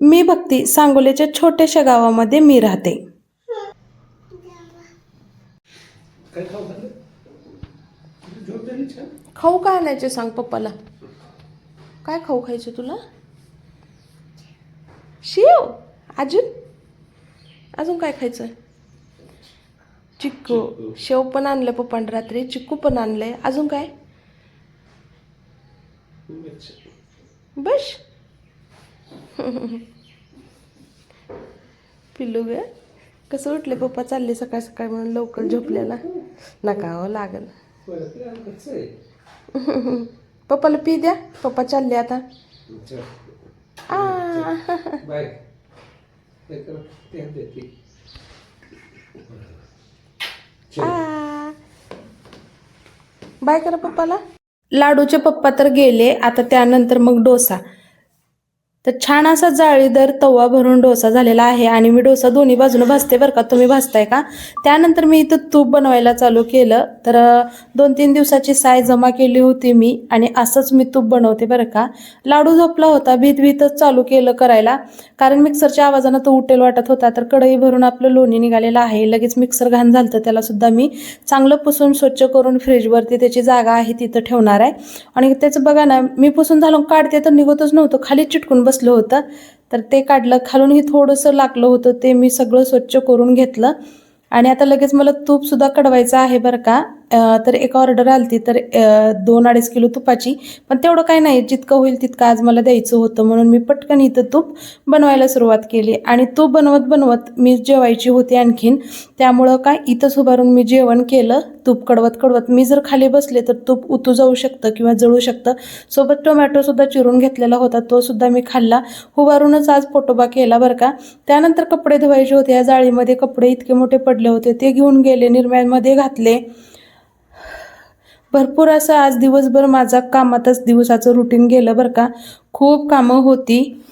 मी भक्ती, सांगोल्याच्या छोट्याशा गावामध्ये मी राहते. खाऊ काय आणायचे सांग पप्पाला. काय खाऊ खायचं तुला? शेव. अजून अजून काय खायचं? चिक्कू. शेव पण आणलं पप्पाने रात्री, चिक्कू पण आणलंय. अजून काय? बस. पिल्लू ग कसं उठले पप्पा, चालले सकाळ सकाळ म्हणून लवकर झोपलेला. नका हो लागल. पप्पाला पी द्या, पप्पा चालले आता. बाय करा पप्पाला. लाडूचे पप्पा तर गेले आता. त्यानंतर मग डोसा. तर छान असा जाळीदार तवा भरून डोसा झालेला आहे आणि मी डोसा दोन्ही बाजूने भाजते बरं का. तुम्ही भाजताय का? त्यानंतर मी इथं तूप बनवायला चालू केलं. तर 2-3 दिवसाची साय जमा केली होती मी आणि असंच मी तूप बनवते बरं का. लाडू झोपला होता, भीतच चालू केलं करायला, कारण मिक्सरच्या आवाजानं तो उठेल वाटत होता. तर कढई भरून आपलं लोणी निघालेलं आहे. लगेच मिक्सर घाण झालं, त्याला सुद्धा मी चांगलं पुसून स्वच्छ करून फ्रीजवरती त्याची जागा आहे तिथं ठेवणार आहे. आणि त्याचं बघा ना, मी पुसून झालं काढते तर निघतच नव्हतं, खाली चिटकून बसलं होतं. तर ते काढलं. खालूनही थोडंसं लागलं होतं, ते मी सगळं स्वच्छ करून घेतलं. आणि आता लगेच मला तूपसुद्धा कडवायचं आहे बरं का. तर एक ऑर्डर आली तर 2-2.5 किलो तुपाची, पण तेवढं काय नाही, जितकं होईल तितकं आज मला द्यायचं होतं, म्हणून मी पटकन इथं तूप बनवायला सुरुवात केली. आणि तूप बनवत बनवत मी जेवायची होती आणखीन, त्यामुळं काय इथंच उभारून मी जेवण केलं. तूप कडवत कडवत मी जर खाली बसले तर तूप उतू जाऊ शकतं किंवा जळू शकतं. सोबत टोमॅटोसुद्धा चिरून घेतलेला होता, तो सुद्धा मी खाल्ला. उभारूनच आज पोटोबा केला बरं का. त्यानंतर कपडे धुवायचे होते. या जाळीमध्ये कपडे इतके मोठे पडले होते, ते घेऊन गेले, निरम्यामध्ये घातले. भरपूर असं आज दिवसभर माझा कामातच दिवसाचं रुटीन गेलं बरं का. खूप कामं होती.